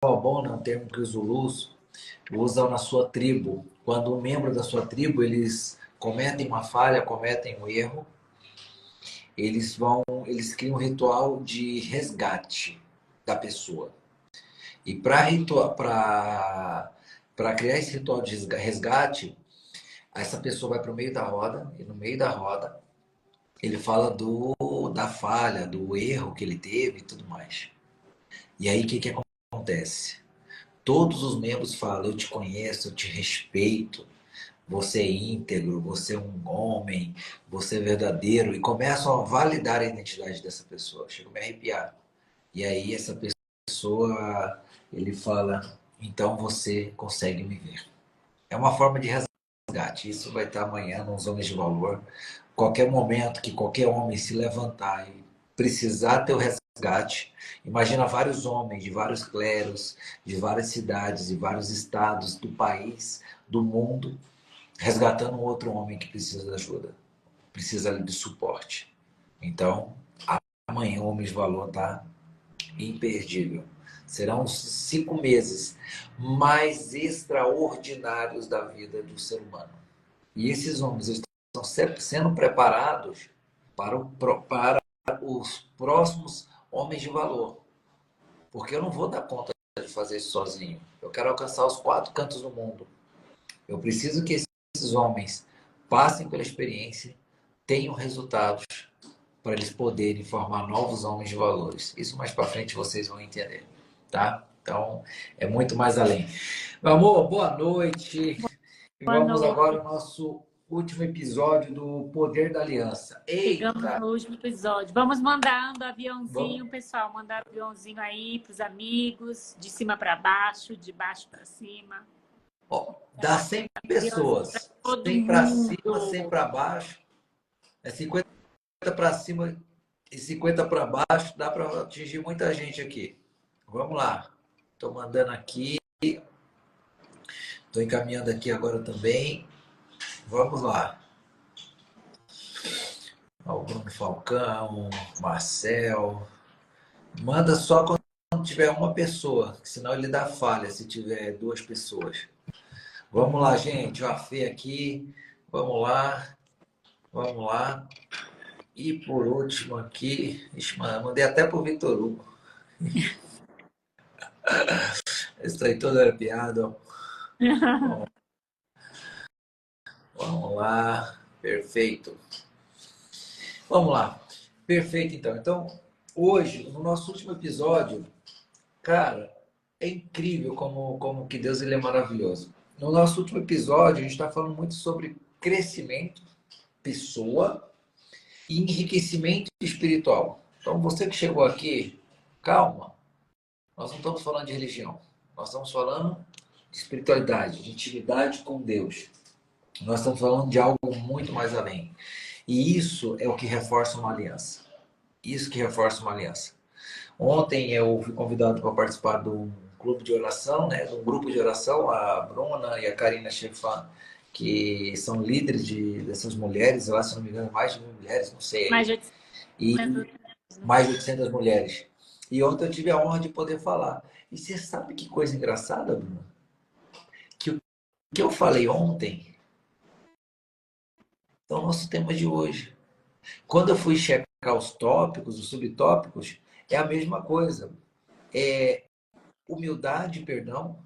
Sawabona é um termo que os Zulus usam na sua tribo. Quando um membro da sua tribo, eles cometem uma falha, cometem um erro, eles criam um ritual de resgate da pessoa. E para criar esse ritual de resgate, essa pessoa vai para o meio da roda, e no meio da roda ele fala da falha, do erro que ele teve e tudo mais. E aí o que acontece? Todos os membros falam: eu te conheço, eu te respeito, você é íntegro, você é um homem, você é verdadeiro, e começam a validar a identidade dessa pessoa. Chega a me arrepiar. E aí essa pessoa, ele fala: então você consegue me ver. É uma forma de resgate. Isso vai estar amanhã nos Homens de Valor. Qualquer momento que qualquer homem se levantar e precisar ter o resgate, imagina vários homens de vários clérigos, de várias cidades, de vários estados do país, do mundo, resgatando um outro homem que precisa de ajuda, precisa de suporte. Então, amanhã o Homens de Valor está imperdível. Serão 5 meses mais extraordinários da vida do ser humano. E esses homens estão sempre sendo preparados para os próximos homens de valor. Porque eu não vou dar conta de fazer isso sozinho. Eu quero alcançar os 4 cantos do mundo. Eu preciso que esses homens passem pela experiência, tenham resultados para eles poderem formar novos homens de valores. Isso mais para frente vocês vão entender, tá? Então, é muito mais além. Meu amor, boa noite. E Boa vamos noite. agora ao nosso último episódio do Poder da Aliança. Chegamos Eita! no último episódio. Vamos mandando aviãozinho, Vamos. pessoal. Mandar aviãozinho aí para os amigos, de cima para baixo, de baixo para cima. Ó, dá 100 Aviãozinho para pessoas. todo 100 para cima, 100 mundo. para baixo. É 50 para cima e 50 para baixo. Dá para atingir muita gente aqui. Vamos lá. Estou mandando aqui. Estou encaminhando aqui agora também. Vamos lá. Ó, o Bruno Falcão, Marcel. Manda só quando tiver uma pessoa, senão ele dá falha se tiver 2 pessoas. Vamos lá, gente. Ó, a Fê aqui. Vamos lá. Vamos lá. E por último aqui, ixi, mandei até pro Vitor Hugo. Estou todo arrepiado. Vamos lá. Perfeito. Vamos lá. Perfeito, então. Então, hoje, no nosso último episódio, cara, é incrível como que Deus ele é maravilhoso. No nosso último episódio, a gente está falando muito sobre crescimento, pessoa e enriquecimento espiritual. Então, você que chegou aqui, calma. Nós não estamos falando de religião. Nós estamos falando de espiritualidade, de intimidade com Deus. Nós estamos falando de algo muito mais além. E isso é o que reforça uma aliança. Isso que reforça uma aliança. Ontem eu fui convidado para participar de um clube de oração, né, de um grupo de oração, a Bruna e a Karina Chefan, que são líderes dessas mulheres, lá, se não me engano, mais de 1.000 mulheres, não sei. Mais de E 800. mais de 800 mulheres. E ontem eu tive a honra de poder falar. E você sabe que coisa engraçada, Bruna? Que o que eu falei ontem é o nosso tema de hoje. Quando eu fui checar os tópicos, os subtópicos, é a mesma coisa. É humildade, perdão,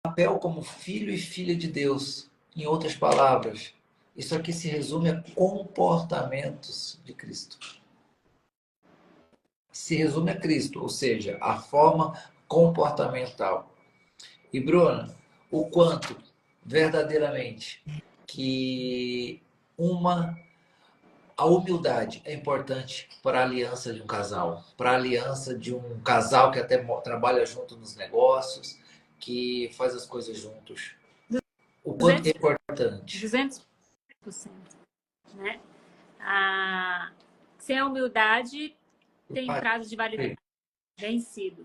papel como filho e filha de Deus. Em outras palavras, isso aqui se resume a comportamentos de Cristo. Se resume a Cristo, ou seja, a forma comportamental. E Bruna, o quanto verdadeiramente que a humildade é importante para a aliança de um casal, para a aliança de um casal que até trabalha junto nos negócios, que faz as coisas juntos. O quanto que é importante. 200%. Né? Sem a humildade, tem prazo de validade vencido.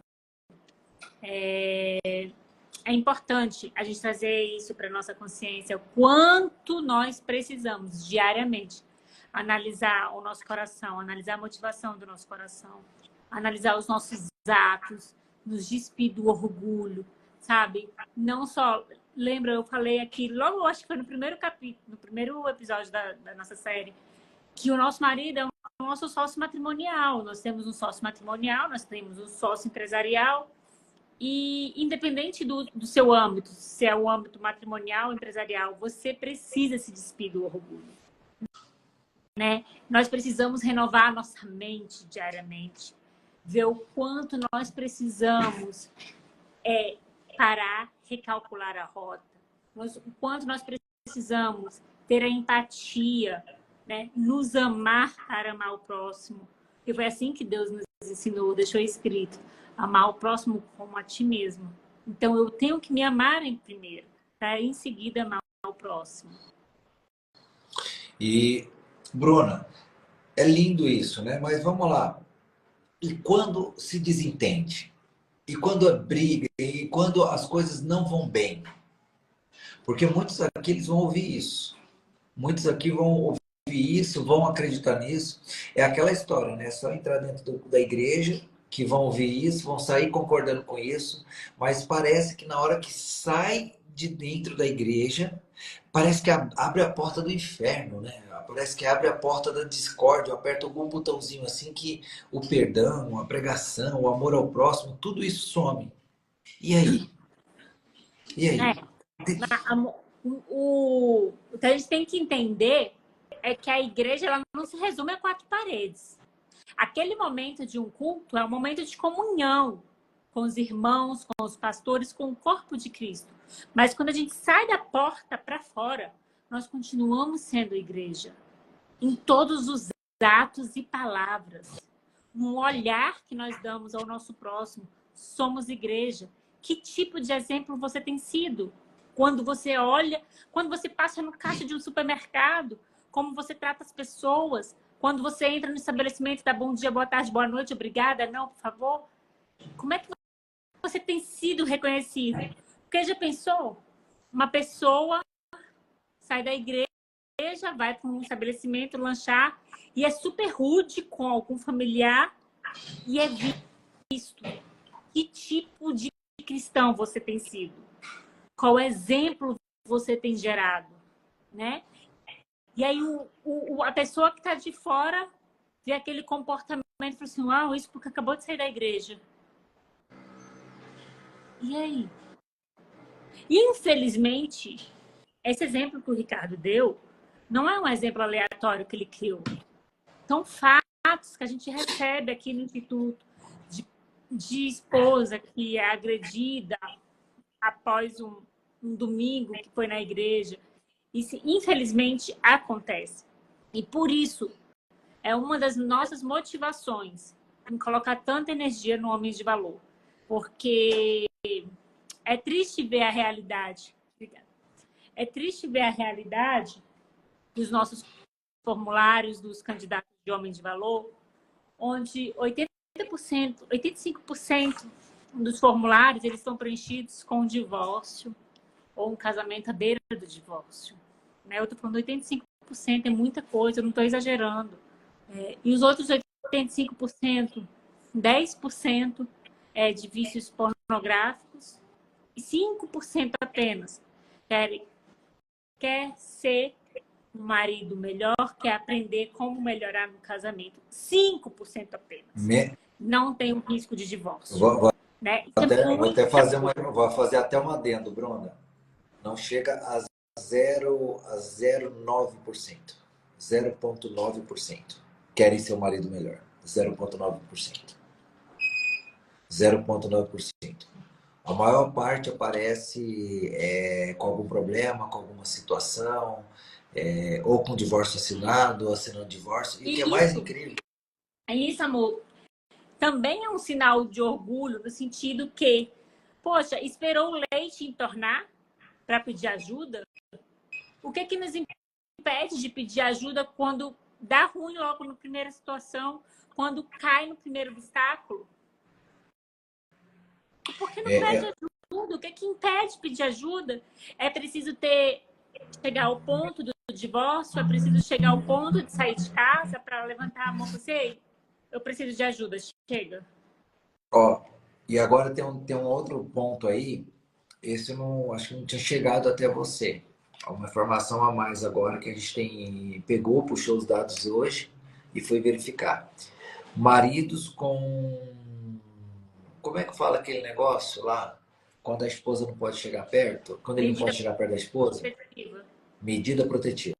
É importante a gente trazer isso para a nossa consciência, o quanto nós precisamos diariamente analisar o nosso coração, analisar a motivação do nosso coração, analisar os nossos atos, nos despir do orgulho, sabe? Não só... Lembra, eu falei aqui, logo acho que foi no primeiro capítulo, no primeiro episódio da nossa série, que o nosso marido é o nosso sócio matrimonial. Nós temos um sócio matrimonial, nós temos um sócio empresarial. E independente do seu âmbito, se é o âmbito matrimonial, empresarial, você precisa se despir do orgulho, né? Nós precisamos renovar a nossa mente diariamente, ver o quanto nós precisamos parar, recalcular a rota, o quanto nós precisamos ter a empatia, né? Nos amar para amar o próximo. E foi assim que Deus nos ensinou, deixou escrito: amar o próximo como a ti mesmo. Então, eu tenho que me amar em primeiro, para em seguida amar o próximo. E, Bruna, é lindo isso, né? Mas vamos lá. E quando se desentende? E quando é briga? E quando as coisas não vão bem? Porque muitos aqui eles vão ouvir isso. Muitos aqui vão ouvir isso, vão acreditar nisso. É aquela história, né? É só entrar dentro da igreja que vão ouvir isso, vão sair concordando com isso, mas parece que na hora que sai de dentro da igreja, parece que abre a porta do inferno, né? Parece que abre a porta da discórdia, aperta algum botãozinho assim que o perdão, a pregação, o amor ao próximo, tudo isso some. E aí? E aí? O que a gente tem que entender é que a igreja ela não se resume a 4 paredes. Aquele momento de um culto é um momento de comunhão com os irmãos, com os pastores, com o corpo de Cristo. Mas quando a gente sai da porta para fora, nós continuamos sendo igreja. Em todos os atos e palavras. Um olhar que nós damos ao nosso próximo. Somos igreja. Que tipo de exemplo você tem sido? Quando você olha, quando você passa no caixa de um supermercado, como você trata as pessoas, quando você entra no estabelecimento, dá bom dia, boa tarde, boa noite, obrigada, não, por favor. Como é que você tem sido reconhecido? Porque já pensou? Uma pessoa sai da igreja, vai para um estabelecimento lanchar e é super rude com algum familiar e é visto. Que tipo de cristão você tem sido? Qual exemplo você tem gerado? Né? E aí a pessoa que está de fora vê aquele comportamento e fala assim: uau, isso porque acabou de sair da igreja. E aí? E, infelizmente, esse exemplo que o Ricardo deu não é um exemplo aleatório que ele criou. São fatos que a gente recebe aqui no Instituto de esposa que é agredida após um domingo que foi na igreja. Isso, infelizmente, acontece. E por isso, é uma das nossas motivações em colocar tanta energia no Homens de Valor. Porque é triste ver a realidade. É triste ver a realidade dos nossos formulários dos candidatos de Homens de Valor, onde 80%, 85% dos formulários eles estão preenchidos com um divórcio ou um casamento à beira do divórcio. Eu estou falando 85%, é muita coisa, eu não estou exagerando. E os outros 85%, 10% de vícios pornográficos e 5% apenas quer ser um marido melhor, quer aprender como melhorar no casamento. 5% apenas. Não tem um risco de divórcio. Vou fazer até um adendo, Bruna. Não chega a 0,9%. 0,9% querem ser um marido melhor. 0,9%. 0,9%. A maior parte aparece com algum problema, com alguma situação, ou com divórcio assinado, ou assinando divórcio. E o que é mais incrível... Isso, amor, também é um sinal de orgulho, no sentido que, poxa, esperou o leite entornar para pedir ajuda? O que nos impede de pedir ajuda quando dá ruim logo na primeira situação, quando cai no primeiro obstáculo? Por que não pede ajuda? O que impede de pedir ajuda? É preciso chegar ao ponto do divórcio, é preciso chegar ao ponto de sair de casa para levantar a mão e dizer: eu preciso de ajuda, chega. E agora tem um outro ponto aí, esse eu não, acho que não tinha chegado até você. Uma informação a mais agora que a gente pegou, puxou os dados hoje e foi verificar. Maridos com, como é que fala aquele negócio lá? Quando a esposa não pode chegar perto, quando ele não Medida pode chegar perto da esposa, protetiva. medida protetiva.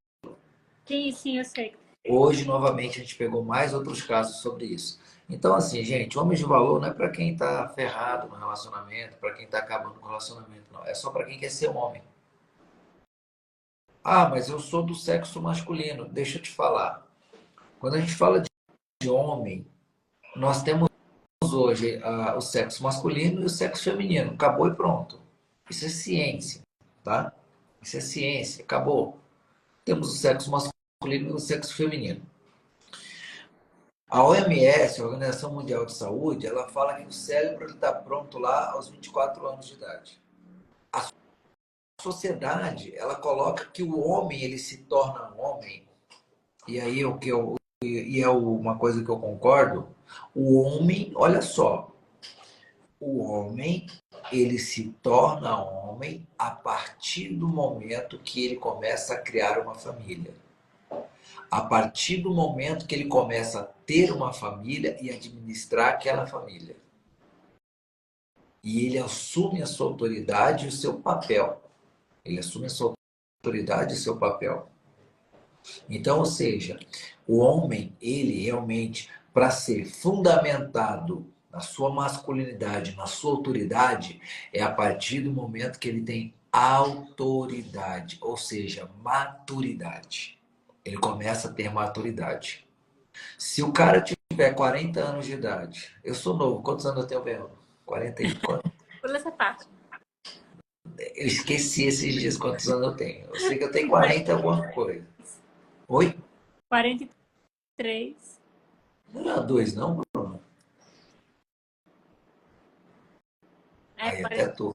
Sim, sim, eu sei. Hoje, novamente, a gente pegou mais outros casos sobre isso. Então, assim, gente, homens de valor não é para quem está ferrado no relacionamento, para quem está acabando com o relacionamento, não. É só para quem quer ser homem. Ah, mas eu sou do sexo masculino. Deixa eu te falar. Quando a gente fala de homem, nós temos hoje o sexo masculino e o sexo feminino. Acabou e pronto. Isso é ciência, tá? Isso é ciência. Acabou. Temos o sexo masculino e o sexo feminino. A OMS, a Organização Mundial de Saúde, ela fala que o cérebro está pronto lá aos 24 anos de idade. A sociedade, ela coloca que o homem, ele se torna um homem, e aí é uma coisa que eu concordo, o homem, olha só, o homem, ele se torna homem a partir do momento que ele começa a criar uma família. A partir do momento que ele começa a ter uma família e administrar aquela família. E ele assume a sua autoridade e o seu papel. Ele assume a sua autoridade e o seu papel. Então, ou seja, o homem, ele realmente, para ser fundamentado na sua masculinidade, na sua autoridade, é a partir do momento que ele tem autoridade, ou seja, maturidade. Ele começa a ter maturidade. Se o cara tiver 40 anos de idade, eu sou novo, quantos anos eu tenho mesmo? 40 e quanto? Pula essa parte. Eu esqueci esses dias quantos anos eu tenho. Eu sei que eu tenho 40 alguma coisa. Oi? 43. Não era dois, não, Bruno? É, Aí até 40. tô.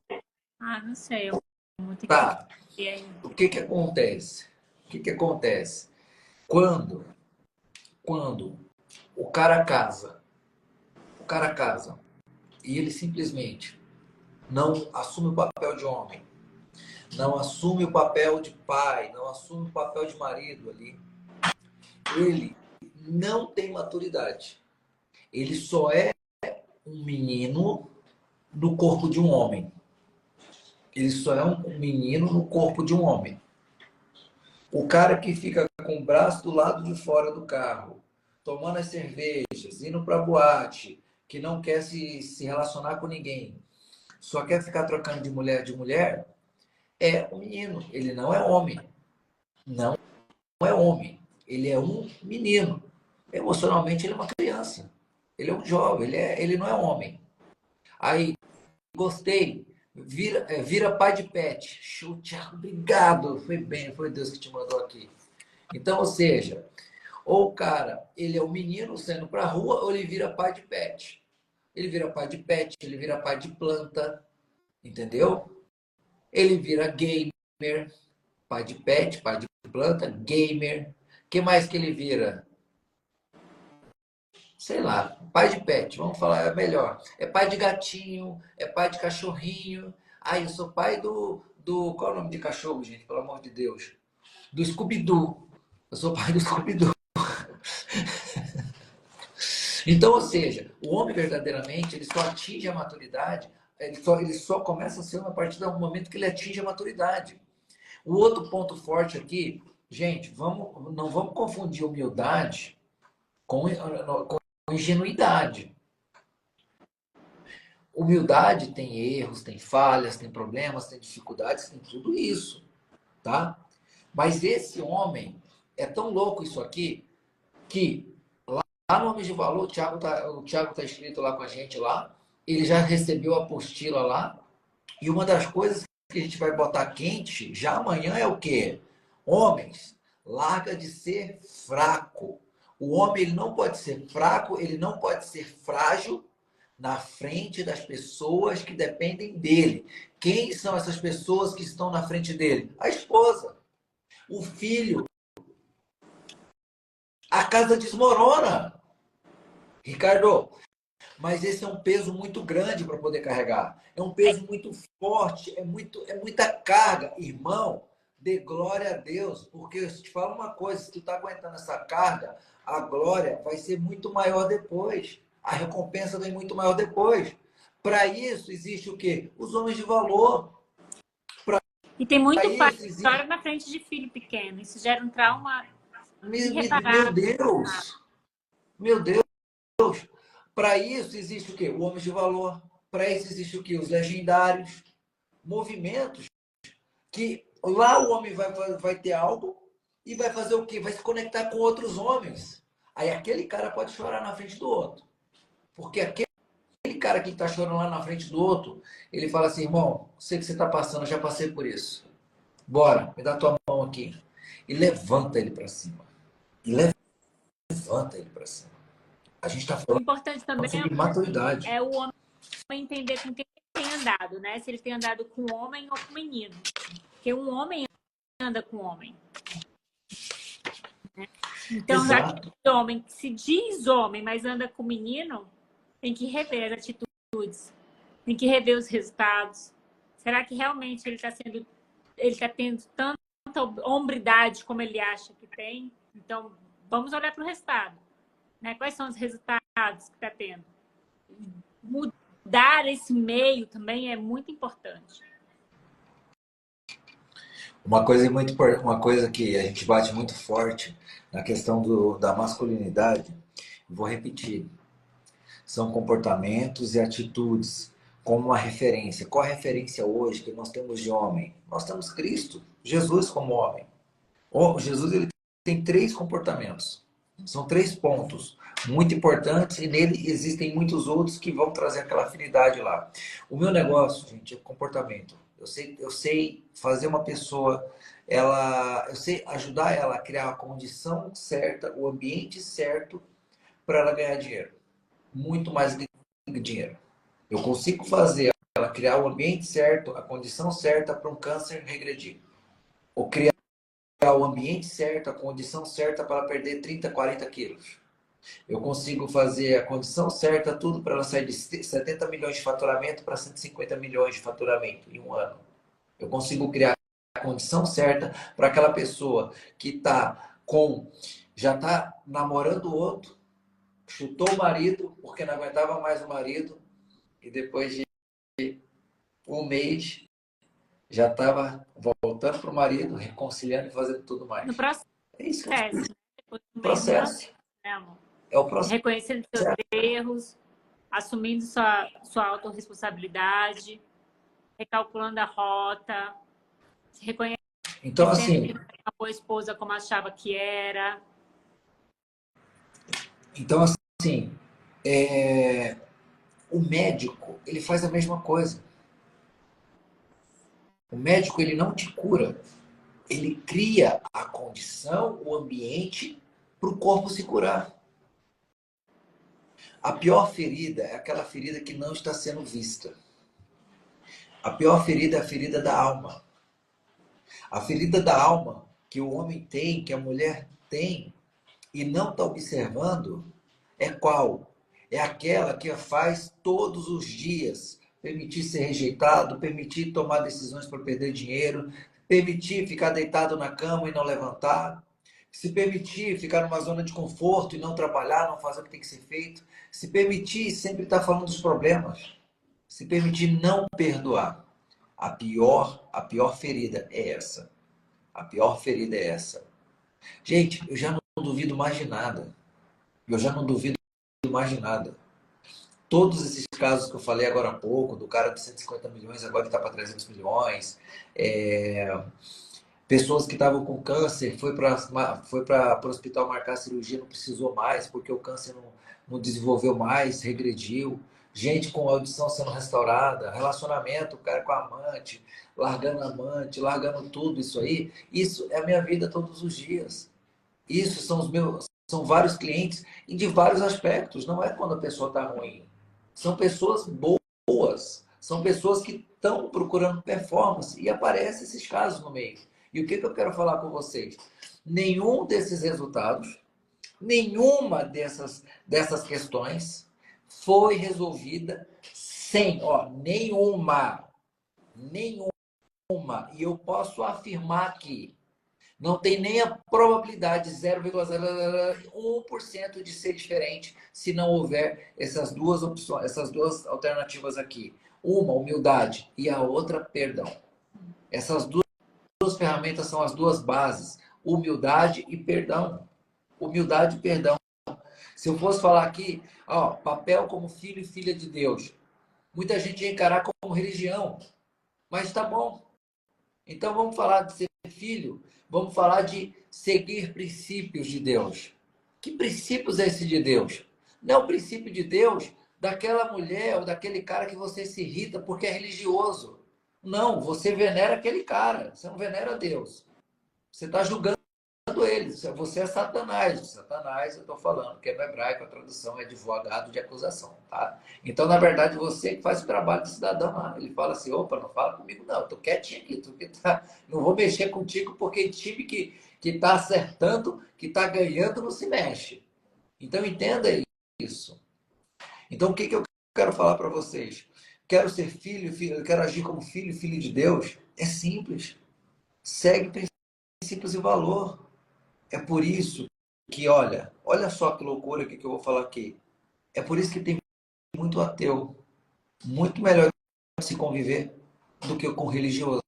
Ah, não sei. Eu vou ter que Tá. ver ainda. O que que acontece? O que que acontece? Quando, quando o cara casa e ele simplesmente não assume o papel de homem, não assume o papel de pai, não assume o papel de marido ali, ele não tem maturidade. Ele só é um menino no corpo de um homem. Ele só é um menino no corpo de um homem. O cara que fica com o braço do lado de fora do carro, tomando as cervejas, indo para boate, que não quer se relacionar com ninguém, só quer ficar trocando de mulher, é um menino. Ele não é homem. Não é homem. Ele é um menino. Emocionalmente, ele é uma criança. Ele é um jovem. Ele não é homem. Aí, gostei. Vira pai de pet. Show, Thiago, obrigado. Foi bem, foi Deus que te mandou aqui. Então, ou seja, ou o cara, ele é um menino saindo para a rua, ou ele vira pai de pet. Ele vira pai de pet, ele vira pai de planta, entendeu? Ele vira gamer, pai de pet, pai de planta, gamer. O que mais que ele vira? Sei lá, pai de pet, vamos falar melhor. É pai de gatinho, é pai de cachorrinho. Ah, eu sou pai do. Qual é o nome de cachorro, gente? Pelo amor de Deus. Do Scooby-Doo. Eu sou pai do Scooby-Doo. Então, ou seja, o homem verdadeiramente, ele só atinge a maturidade, ele só começa a ser a partir do momento que ele atinge a maturidade. O outro ponto forte aqui, gente, não vamos confundir humildade com ingenuidade. Humildade tem erros, tem falhas, tem problemas, tem dificuldades, tem tudo isso, tá? Mas esse homem é tão louco isso aqui que lá no Homens de Valor, o Thiago tá escrito lá com a gente lá, ele já recebeu a apostila lá, e uma das coisas que a gente vai botar quente já amanhã é o quê? Homens, larga de ser fraco. O homem ele não pode ser fraco, ele não pode ser frágil na frente das pessoas que dependem dele. Quem são essas pessoas que estão na frente dele? A esposa, o filho. A casa desmorona. Ricardo, Mas esse é um peso muito grande para poder carregar. É um peso muito forte, é muita carga. Irmão, dê glória a Deus, porque eu te falo uma coisa, se tu está aguentando essa carga, a glória vai ser muito maior depois. A recompensa vem muito maior depois. Para isso existe o quê? Os homens de valor. E tem Para muito pai isso que chora existe. na frente de filho pequeno. Isso gera um trauma Meu irreparável. Deus! Meu Deus! Para isso existe o quê? O homem de valor. Para isso existe o quê? Os legendários. Movimentos que lá o homem vai ter algo e vai fazer o quê? Vai se conectar com outros homens. Aí aquele cara pode chorar na frente do outro. Porque aquele cara que está chorando lá na frente do outro, ele fala assim, irmão, sei que você está passando, eu já passei por isso. Bora, me dá tua mão aqui. E levanta ele para cima. E levanta ele para cima. A gente está O falando importante também sobre maturidade. é o homem entender com quem ele tem andado, né? Se ele tem andado com homem ou com menino. Porque um homem anda com homem. Então, já que Exato. esse homem se diz homem, mas anda com menino, tem que rever as atitudes, tem que rever os resultados. Será que realmente ele está tendo tanta hombridade como ele acha que tem? Então, vamos olhar para o resultado, né? Quais são os resultados que está tendo? Mudar esse meio também é muito importante. Uma coisa que a gente bate muito forte na questão da masculinidade, vou repetir, são comportamentos e atitudes como uma referência. Qual a referência hoje que nós temos de homem? Nós temos Cristo, Jesus como homem. Jesus ele tem três comportamentos. São três pontos muito importantes e nele existem muitos outros que vão trazer aquela afinidade lá. O meu negócio, gente, é comportamento. Eu sei fazer uma pessoa, eu sei ajudar ela a criar a condição certa, o ambiente certo para ela ganhar dinheiro. Muito mais do que dinheiro. Eu consigo fazer ela criar o ambiente certo, a condição certa para um câncer regredir. Ou criar o ambiente certo, a condição certa para ela perder 30, 40 quilos. Eu consigo fazer a condição certa, tudo para ela sair de 70 milhões de faturamento para 150 milhões de faturamento em um ano. Eu consigo criar a condição certa para aquela pessoa que já está namorando o outro, chutou o marido porque não aguentava mais o marido e depois de um mês já estava voltando para o marido, reconciliando e fazendo tudo No mais. processo, É isso, né? Depois do mês no processo. processo, né, amor? É o processo. Reconhecendo seus erros, assumindo sua autorresponsabilidade, recalculando a rota, reconhecendo Então, que assim, não é uma boa esposa como achava que era. então, assim o médico, ele faz a mesma coisa. O médico, ele não te cura. Ele cria a condição, o ambiente para o corpo se curar. A pior ferida é aquela ferida que não está sendo vista. A pior ferida é a ferida da alma. A ferida da alma que o homem tem, que a mulher tem, e não está observando, é qual? É aquela que faz todos os dias permitir ser rejeitado, permitir tomar decisões para perder dinheiro, permitir ficar deitado na cama e não levantar, se permitir ficar numa zona de conforto e não trabalhar, não fazer o que tem que ser feito, se permitir sempre estar falando dos problemas, se permitir não perdoar. A pior ferida é essa. A pior ferida é essa. Gente, eu já não duvido mais de nada. Eu já não duvido mais de nada. Todos esses casos que eu falei agora há pouco, do cara de 150 milhões, agora está para 300 milhões, pessoas que estavam com câncer, foi para o hospital marcar a cirurgia, não precisou mais, porque o câncer não desenvolveu mais, regrediu. Gente com audição sendo restaurada, relacionamento, o cara com a amante, largando tudo isso aí. Isso é a minha vida todos os dias. Isso são vários clientes e de vários aspectos. Não é quando a pessoa está ruim. São pessoas boas. São pessoas que estão procurando performance e aparecem esses casos no meio. E o que eu quero falar com vocês? Nenhum desses resultados, nenhuma dessas questões foi resolvida sem, ó, nenhuma. E eu posso afirmar que não tem nem a probabilidade 0,001% de ser diferente se não houver essas duas opções, essas duas alternativas aqui. Uma, humildade, e a outra, perdão. Essas duas ferramentas são as duas bases, humildade e perdão. Humildade e perdão. Se eu fosse falar aqui, ó, papel como filho e filha de Deus, muita gente ia encarar como religião, mas tá bom. Então vamos falar de ser filho, vamos falar de seguir princípios de Deus. Que princípios é esse de Deus? Não é o princípio de Deus daquela mulher ou daquele cara que você se irrita porque é religioso. Não, você venera aquele cara, você não venera Deus. Você está julgando eles, você é Satanás. Satanás, eu estou falando, porque no hebraico a tradução é advogado de acusação, tá? Então, na verdade, você que faz o trabalho do cidadão lá. Ele fala assim, opa, não fala comigo não, eu tô quietinho aqui, não vou mexer contigo, porque time que está acertando, que está ganhando, não se mexe. Então, entenda isso. Então, o que eu quero falar para vocês? Quero ser filho, quero agir como filho, filho de Deus? É simples. Segue princípios e valor. É por isso que, olha só que loucura que eu vou falar aqui. É por isso que tem muito ateu. Muito melhor se conviver do que com religioso.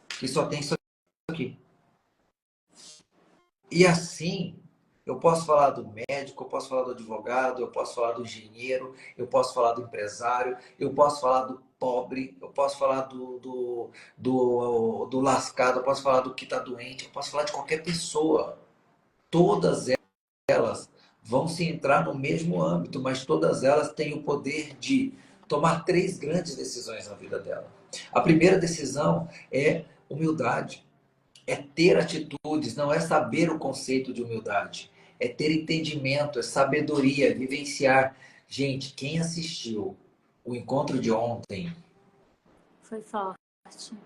Que só tem isso aqui. E assim, eu posso falar do médico, eu posso falar do advogado, eu posso falar do engenheiro, eu posso falar do empresário, eu posso falar do pobre, eu posso falar do lascado, eu posso falar do que está doente, eu posso falar de qualquer pessoa. Todas elas vão se entrar no mesmo âmbito, mas todas elas têm o poder de tomar três grandes decisões na vida dela. A primeira decisão é humildade, é ter atitudes, não é saber o conceito de humildade, é ter entendimento, é sabedoria, é vivenciar. Gente, quem assistiu o encontro de ontem? Foi forte.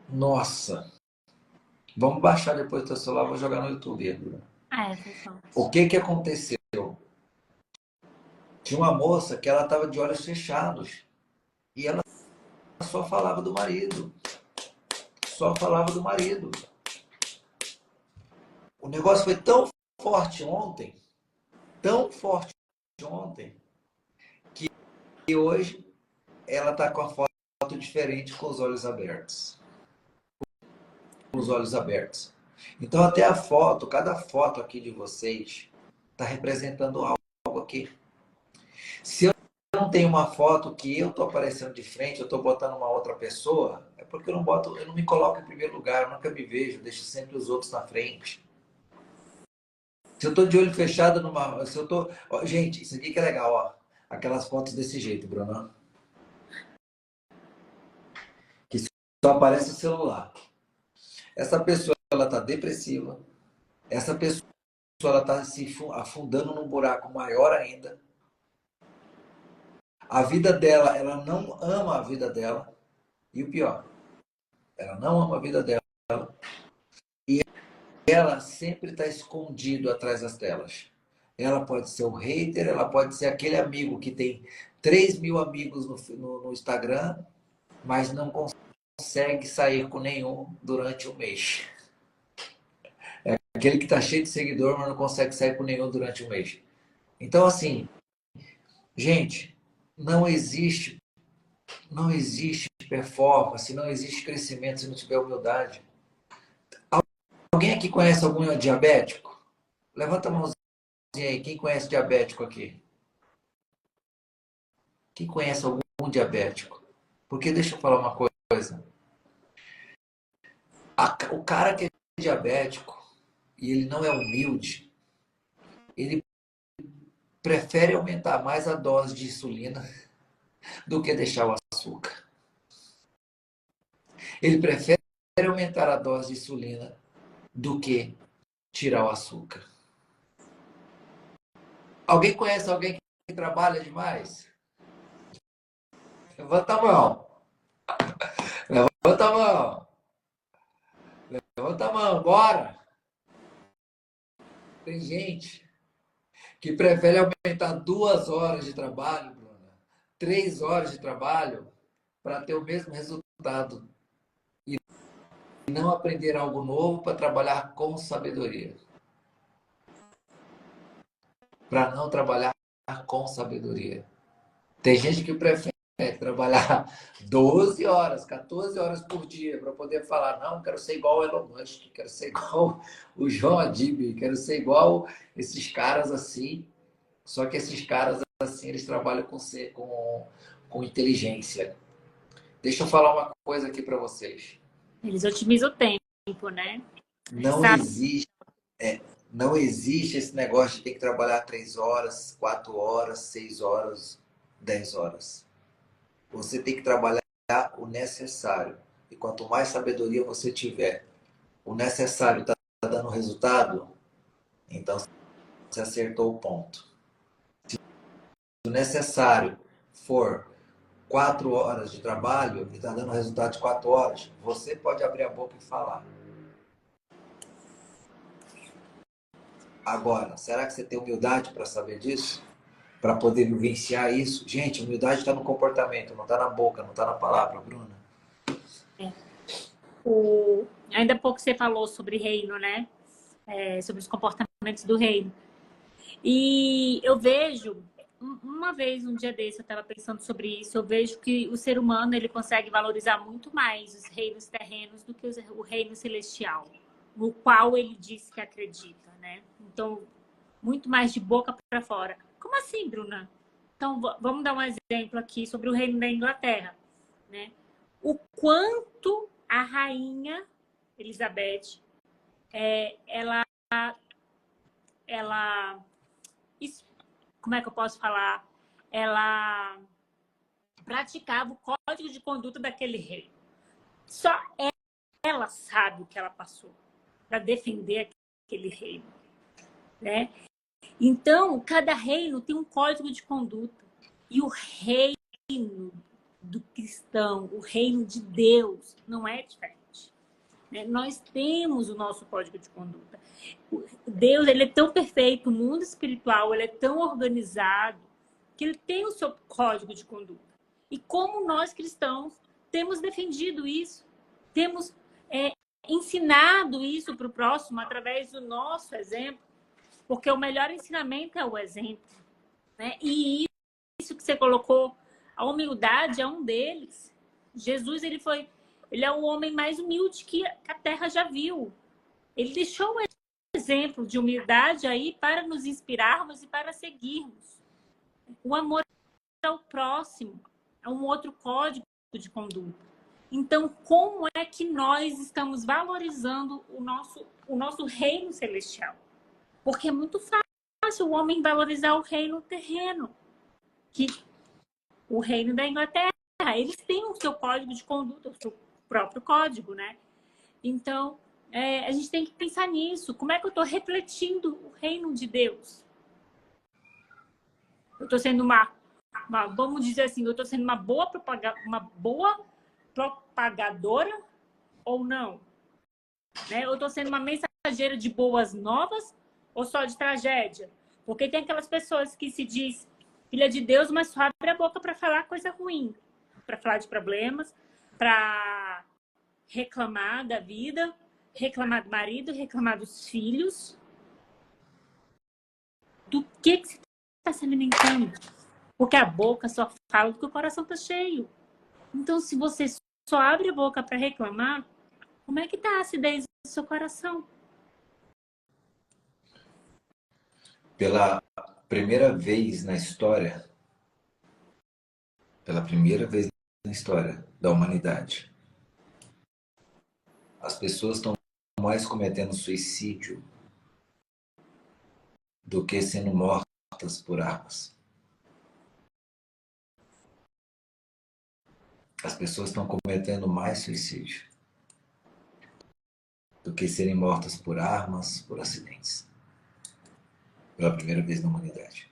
Nossa! Vamos baixar depois do teu celular, vou jogar no YouTube. Foi forte. O que aconteceu? Tinha uma moça que ela estava de olhos fechados e ela só falava do marido. Só falava do marido. O negócio foi tão forte ontem, que hoje ela está com a foto diferente com os olhos abertos. Com os olhos abertos. Então até a foto, cada foto aqui de vocês está representando algo aqui. Se eu não tenho uma foto que eu estou aparecendo de frente, eu estou botando uma outra pessoa, é porque eu não me coloco em primeiro lugar, eu nunca me vejo, deixo sempre os outros na frente. Se eu estou de olho fechado numa. Se eu tô, ó, gente, isso aqui que é legal, ó. Aquelas fotos desse jeito, Bruno. Que só aparece o celular. Essa pessoa ela está depressiva. Essa pessoa ela está se afundando num buraco maior ainda. A vida dela, ela não ama a vida dela. E o pior, ela não ama a vida dela. E ela sempre está escondido atrás das telas. Ela pode ser um hater, ela pode ser aquele amigo que tem 3 mil amigos no Instagram, mas não consegue sair com nenhum durante um mês. É aquele que está cheio de seguidor, mas não consegue sair com nenhum durante um mês. Então, assim, gente, não existe performance, não existe crescimento se não tiver humildade. Alguém aqui conhece algum diabético? Levanta a mãozinha aí, quem conhece diabético aqui? Quem conhece algum diabético? Porque deixa eu falar uma coisa. O cara que é diabético e ele não é humilde, ele prefere aumentar mais a dose de insulina do que deixar o açúcar. Ele prefere aumentar a dose de insulina do que tirar o açúcar. Alguém conhece alguém que trabalha demais? Levanta a mão. Levanta a mão. Levanta a mão, bora. Tem gente que prefere aumentar 2 horas de trabalho, Bruna, 3 horas de trabalho para ter o mesmo resultado e não aprender algo novo para trabalhar com sabedoria. Para não trabalhar com sabedoria. Tem gente que prefere trabalhar 12 horas, 14 horas por dia para poder falar, não, quero ser igual o Elon Musk, quero ser igual o João Adib, quero ser igual esses caras assim. Só que esses caras assim, eles trabalham com inteligência. Deixa eu falar uma coisa aqui para vocês. Eles otimizam o tempo, né? Não Sabe? existe, não existe esse negócio de ter que trabalhar 3 horas, 4 horas, 6 horas, 10 horas. Você tem que trabalhar o necessário. E quanto mais sabedoria você tiver, o necessário está dando resultado, então você acertou o ponto. Se o necessário for 4 horas de trabalho e está dando resultado de 4 horas, você pode abrir a boca e falar. Agora, será que você tem humildade para saber disso? Para poder vivenciar isso? Gente, humildade está no comportamento, não está na boca, não está na palavra, Bruna. Ainda há pouco você falou sobre reino, né? Sobre os comportamentos do reino. E eu vejo, uma vez, um dia desse, eu estava pensando sobre isso, eu vejo que o ser humano ele consegue valorizar muito mais os reinos terrenos do que o reino celestial, no qual ele diz que acredita, né? Então, muito mais de boca para fora. Como assim, Bruna? Então, vamos dar um exemplo aqui sobre o reino da Inglaterra, né? O quanto a rainha Elizabeth, ela, como é que eu posso falar? Ela praticava o código de conduta daquele rei. Só ela sabe o que ela passou para defender aquele reino, né? Então, cada reino tem um código de conduta. E o reino do cristão, o reino de Deus, não é diferente. Né? Nós temos o nosso código de conduta. Deus, ele é tão perfeito, o mundo espiritual, ele é tão organizado, que ele tem o seu código de conduta. E como nós cristãos temos defendido isso, temos ensinado isso para o próximo através do nosso exemplo, porque o melhor ensinamento é o exemplo, né? E isso que você colocou, a humildade é um deles. Jesus, ele é o homem mais humilde que a terra já viu. Ele deixou um exemplo de humildade aí para nos inspirarmos e para seguirmos. O amor ao próximo é um outro código de conduta. Então, como é que nós estamos valorizando o nosso reino celestial? Porque é muito fácil o homem valorizar o reino terreno, que o reino da Inglaterra, eles têm o seu código de conduta, o seu próprio código, né? Então, a gente tem que pensar nisso. Como é que eu estou refletindo o reino de Deus? Eu estou sendo vamos dizer assim, eu estou sendo uma boa propagadora ou não? Né? Eu estou sendo uma mensageira de boas novas ou só de tragédia? Porque tem aquelas pessoas que se diz filha de Deus, mas só abre a boca para falar coisa ruim, para falar de problemas, para reclamar da vida, reclamar do marido, reclamar dos filhos. Do que você está se alimentando? Porque a boca só fala do que o coração está cheio. Então, se você só abre a boca para reclamar, como é que está a acidez do seu coração? Pela primeira vez na história, da humanidade, as pessoas estão mais cometendo suicídio do que sendo mortas por armas. As pessoas estão cometendo mais suicídio do que serem mortas por armas, por acidentes. Pela primeira vez na humanidade.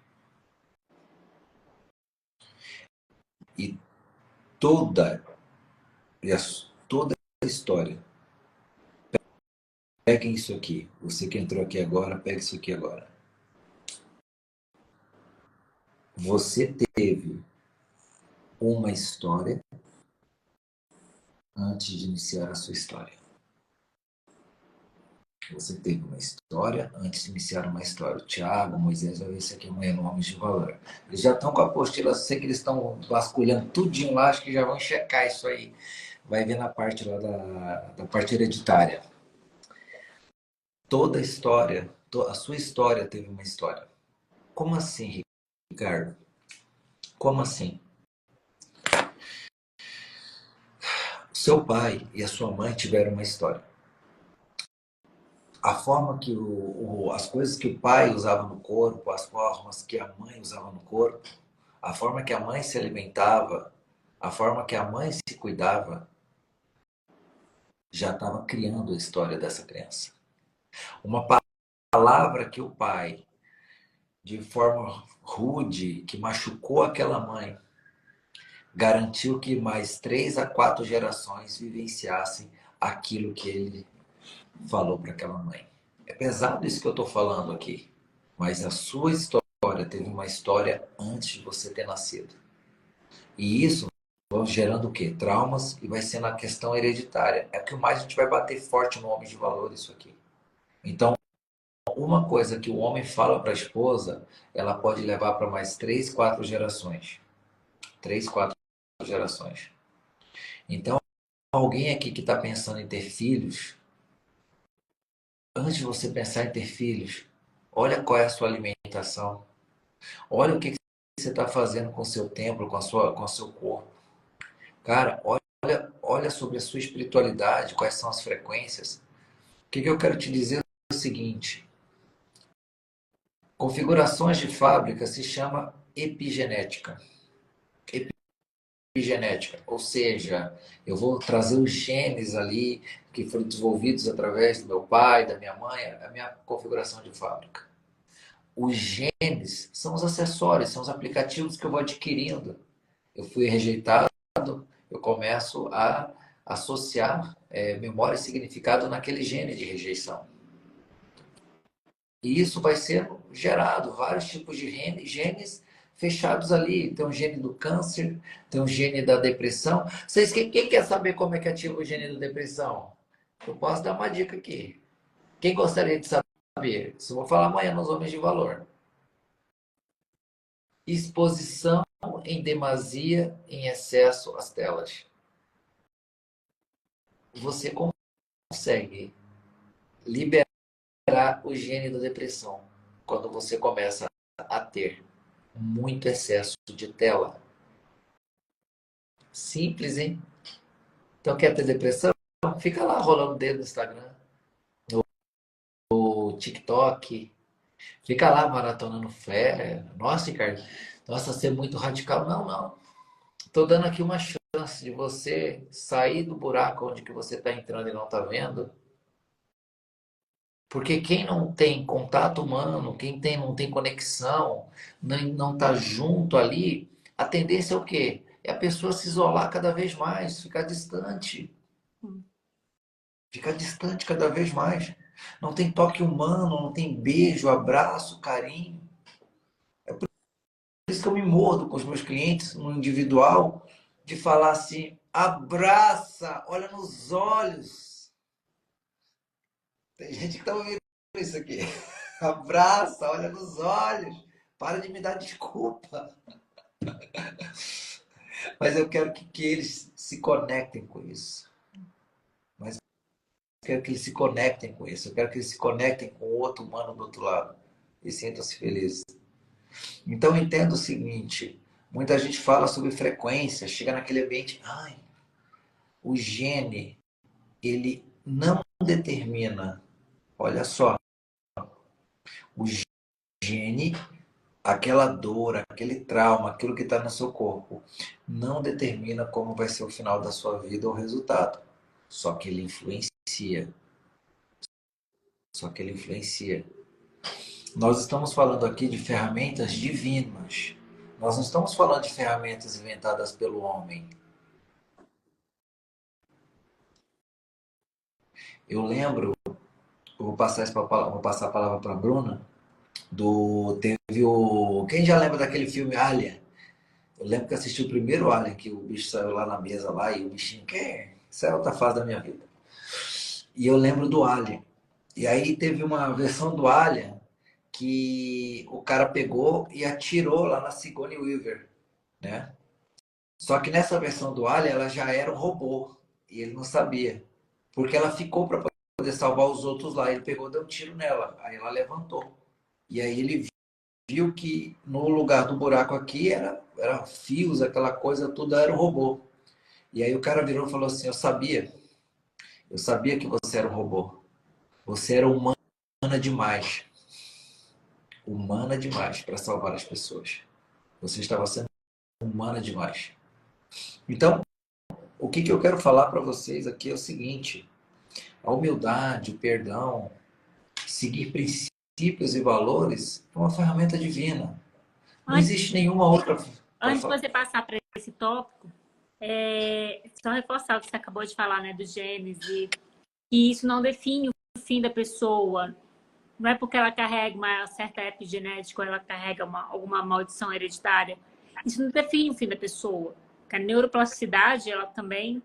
E toda a história. Peguem isso aqui. Você que entrou aqui agora, pegue isso aqui agora. Você teve uma história antes de iniciar a sua história. Você teve uma história antes de iniciar uma história. O Tiago, Moisés, vai ver isso aqui amanhã no Homens de Valor. Eles já estão com a apostila, sei que eles estão vasculhando tudinho lá, acho que já vão checar isso aí. Vai ver na parte lá da parte hereditária. Toda história, a sua história teve uma história. Como assim, Ricardo? Como assim? Seu pai e a sua mãe tiveram uma história. A forma que as coisas que o pai usava no corpo, as formas que a mãe usava no corpo, a forma que a mãe se alimentava, a forma que a mãe se cuidava, já estava criando a história dessa criança. Uma palavra que o pai, de forma rude, que machucou aquela mãe, garantiu que mais 3 a 4 gerações vivenciassem aquilo que ele falou para aquela mãe. É pesado isso que eu estou falando aqui, mas a sua história teve uma história antes de você ter nascido. E isso vai gerando o quê? Traumas, e vai sendo a questão hereditária. É o que mais a gente vai bater forte no Homem de Valor, isso aqui. Então, uma coisa que o homem fala para a esposa, ela pode levar para mais 3, 4 gerações. 3, 4 gerações. Então, alguém aqui que está pensando em ter filhos, antes de você pensar em ter filhos, olha qual é a sua alimentação. Olha o que você está fazendo com o seu templo, com o seu corpo. Cara, olha sobre a sua espiritualidade, quais são as frequências. O que eu quero te dizer é o seguinte: configurações de fábrica se chama epigenética. Epigenética, ou seja, eu vou trazer os genes ali que foram desenvolvidos através do meu pai, da minha mãe, a minha configuração de fábrica. Os genes são os acessórios, são os aplicativos que eu vou adquirindo. Eu fui rejeitado, eu começo a associar memória e significado naquele gene de rejeição. E isso vai ser gerado, vários tipos de genes fechados ali. Tem um gene do câncer, tem um gene da depressão. Quem quer saber como é que ativa o gene da depressão? Eu posso dar uma dica aqui. Quem gostaria de saber? Isso eu vou falar amanhã nos Homens de Valor. Exposição em demasia, em excesso às telas. Você consegue liberar o gene da depressão quando você começa a ter muito excesso de tela. Simples, hein? Então, quer ter depressão? Fica lá rolando o dedo no Instagram, no TikTok. Fica lá maratonando fé. Nossa, Ricardo, nossa, ser muito radical. Não, não. Estou dando aqui uma chance de você sair do buraco onde que você está entrando e não está vendo. Porque quem não tem contato humano, não tem conexão, não está junto ali, a tendência é o quê? É a pessoa se isolar cada vez mais, ficar distante. Ficar distante cada vez mais. Não tem toque humano, não tem beijo, abraço, carinho. É por isso que eu me mordo com os meus clientes no individual, de falar assim, abraça, olha nos olhos. Tem gente que está ouvindo isso aqui. Abraça, olha nos olhos. Para de me dar desculpa. Mas eu quero que eles se conectem com isso. Mas eu quero que eles se conectem com isso. Eu quero que eles se conectem com o outro humano do outro lado. E sintam-se felizes. Então entenda o seguinte. Muita gente fala sobre frequência. Chega naquele ambiente. Ai, o gene, ele não determina. Olha só. O gene, aquela dor, aquele trauma, aquilo que está no seu corpo, não determina como vai ser o final da sua vida ou o resultado. Só que ele influencia. Só que ele influencia. Nós estamos falando aqui de ferramentas divinas. Nós não estamos falando de ferramentas inventadas pelo homem. Eu lembro, eu vou passar a palavra para a Bruna, teve o... Quem já lembra daquele filme Alien? Eu lembro que assisti o primeiro Alien, que o bicho saiu lá na mesa lá e o bichinho, isso é outra fase da minha vida. E eu lembro do Alien. E aí teve uma versão do Alien que o cara pegou e atirou lá na Sigourney Weaver, né? Só que nessa versão do Alien ela já era um robô e ele não sabia, porque ela ficou para poder salvar os outros lá. Ele pegou, deu um tiro nela, aí ela levantou. E aí ele viu que no lugar do buraco aqui era fios, aquela coisa tudo era um robô. E aí o cara virou e falou assim: eu sabia que você era um robô. Você era humana demais. Humana demais para salvar as pessoas. Você estava sendo humana demais. Então, o que eu quero falar para vocês aqui é o seguinte: a humildade, o perdão, seguir princípios e valores é uma ferramenta divina. Não Antes, existe nenhuma outra. antes de você passar para esse tópico, só reforçar o que você acabou de falar, né, do Gênesis, que isso não define o fim da pessoa. Não é porque ela carrega uma certa epigenética ou ela carrega alguma maldição hereditária. Isso não define o fim da pessoa. Porque a neuroplasticidade, ela também,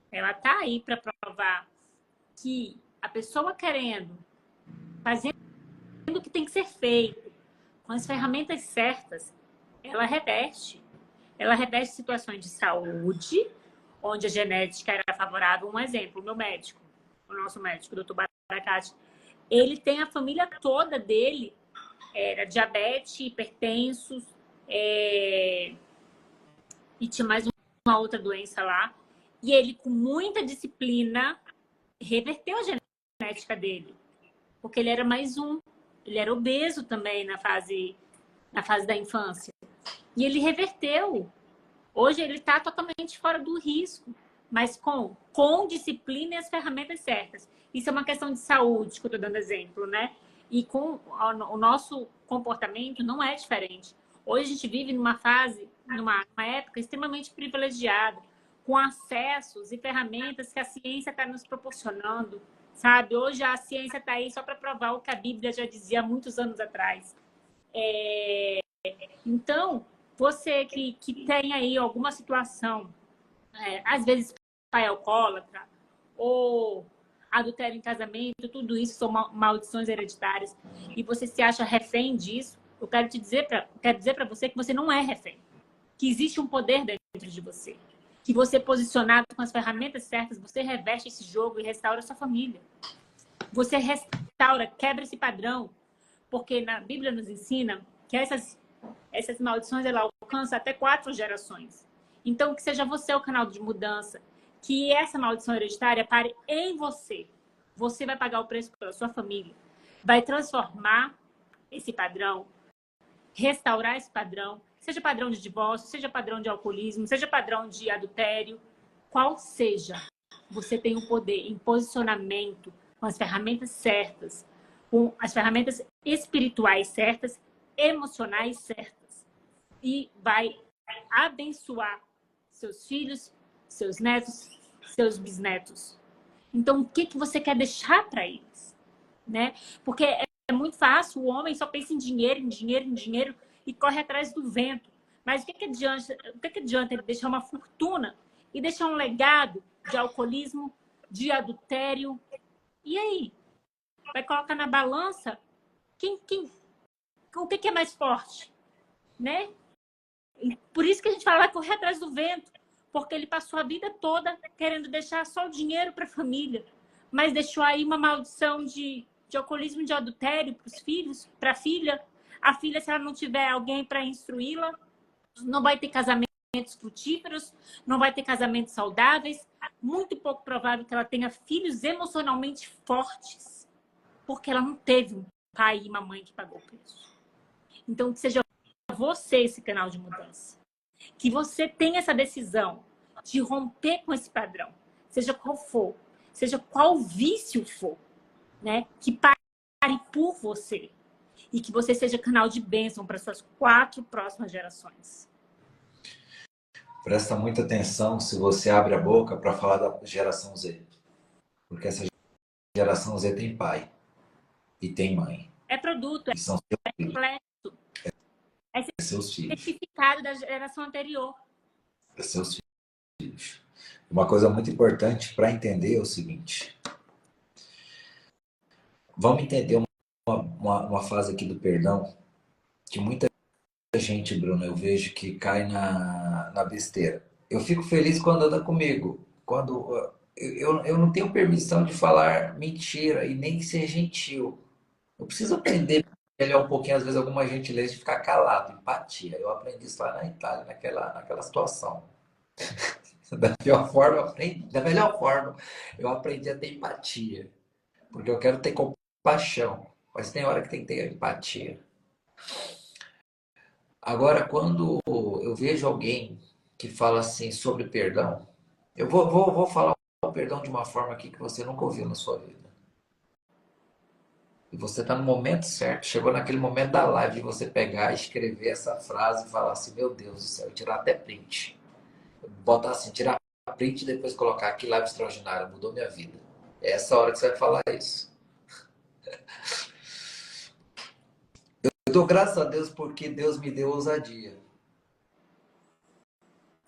ela tá aí para provar que a pessoa querendo, fazendo o que tem que ser feito, com as ferramentas certas, ela reverte. Ela reverte situações de saúde, onde a genética era favorável. Um exemplo, o meu médico, o nosso médico, o doutor Baracate, ele tem a família toda dele, era diabetes, hipertensos, e tinha mais uma outra doença lá. E ele, com muita disciplina, reverteu a genética dele. Porque ele era mais um. Ele era obeso também na fase da infância. E ele reverteu. Hoje ele está totalmente fora do risco, mas com disciplina e as ferramentas certas. Isso é uma questão de saúde, que eu estou dando exemplo, né? E com o nosso comportamento não é diferente. Hoje a gente vive numa fase, numa época extremamente privilegiada, com acessos e ferramentas que a ciência está nos proporcionando, sabe? Hoje a ciência está aí só para provar o que a Bíblia já dizia há muitos anos atrás. Então, você que tem aí alguma situação, às vezes pai alcoólatra, ou adultério em casamento, tudo isso são maldições hereditárias, e você se acha refém disso, eu quero dizer para você que você não é refém, que existe um poder dentro de você, que você posicionado com as ferramentas certas, você reveste esse jogo e restaura a sua família. Você restaura, quebra esse padrão, porque na Bíblia nos ensina que essas maldições ela alcançam até 4 gerações. Então, que seja você o canal de mudança, que essa maldição hereditária pare em você. Você vai pagar o preço pela sua família, vai transformar esse padrão, restaurar esse padrão, seja padrão de divórcio, seja padrão de alcoolismo, seja padrão de adultério, qual seja, você tem o poder em posicionamento, com as ferramentas certas, com as ferramentas espirituais certas, emocionais certas, e vai abençoar seus filhos, seus netos, seus bisnetos. Então, o que você quer deixar para eles? Né? Porque é muito fácil, o homem só pensa em dinheiro, em dinheiro, em dinheiro e corre atrás do vento. Mas o que adianta ele deixar uma fortuna e deixar um legado de alcoolismo, de adultério? E aí? Vai colocar na balança o que é mais forte? Né? Por isso que a gente fala, vai correr atrás do vento, porque ele passou a vida toda querendo deixar só o dinheiro para a família, mas deixou aí uma maldição de alcoolismo, de adultério para os filhos, para a filha. A filha, se ela não tiver alguém para instruí-la, não vai ter casamentos frutíferos, não vai ter casamentos saudáveis, muito pouco provável que ela tenha filhos emocionalmente fortes, porque ela não teve um pai e uma mãe que pagou o preço. Então, que seja você esse canal de mudança. Que você tenha essa decisão de romper com esse padrão, seja qual for, seja qual vício for, né? Que pare por você e que você seja canal de bênção para suas 4 próximas gerações. Presta muita atenção se você abre a boca para falar da geração Z. Porque essa geração Z tem pai e tem mãe. É produto, e são é complexo. É seus filhos. certificado da geração anterior. Seus filhos. Uma coisa muito importante para entender é o seguinte. Vamos entender uma fase aqui do perdão que muita gente, Bruno, eu vejo que cai na besteira. Eu fico feliz quando anda comigo. Quando eu não tenho permissão de falar mentira e nem ser gentil. Eu preciso aprender melhor um pouquinho, às vezes, alguma gentileza de ficar calado, empatia. Eu aprendi isso lá na Itália, naquela situação. Da pior forma, da melhor forma, eu aprendi a ter empatia. Porque eu quero ter compaixão. Mas tem hora que tem que ter empatia. Agora, quando eu vejo alguém que fala assim sobre perdão, eu vou falar o perdão de uma forma aqui que você nunca ouviu na sua vida. E você está no momento certo, chegou naquele momento da live de você pegar, escrever essa frase e falar assim, meu Deus do céu, tirar até print. Botar assim, tirar print e depois colocar aqui live extraordinária, mudou minha vida. É essa hora que você vai falar isso. Eu dou graças a Deus porque Deus me deu ousadia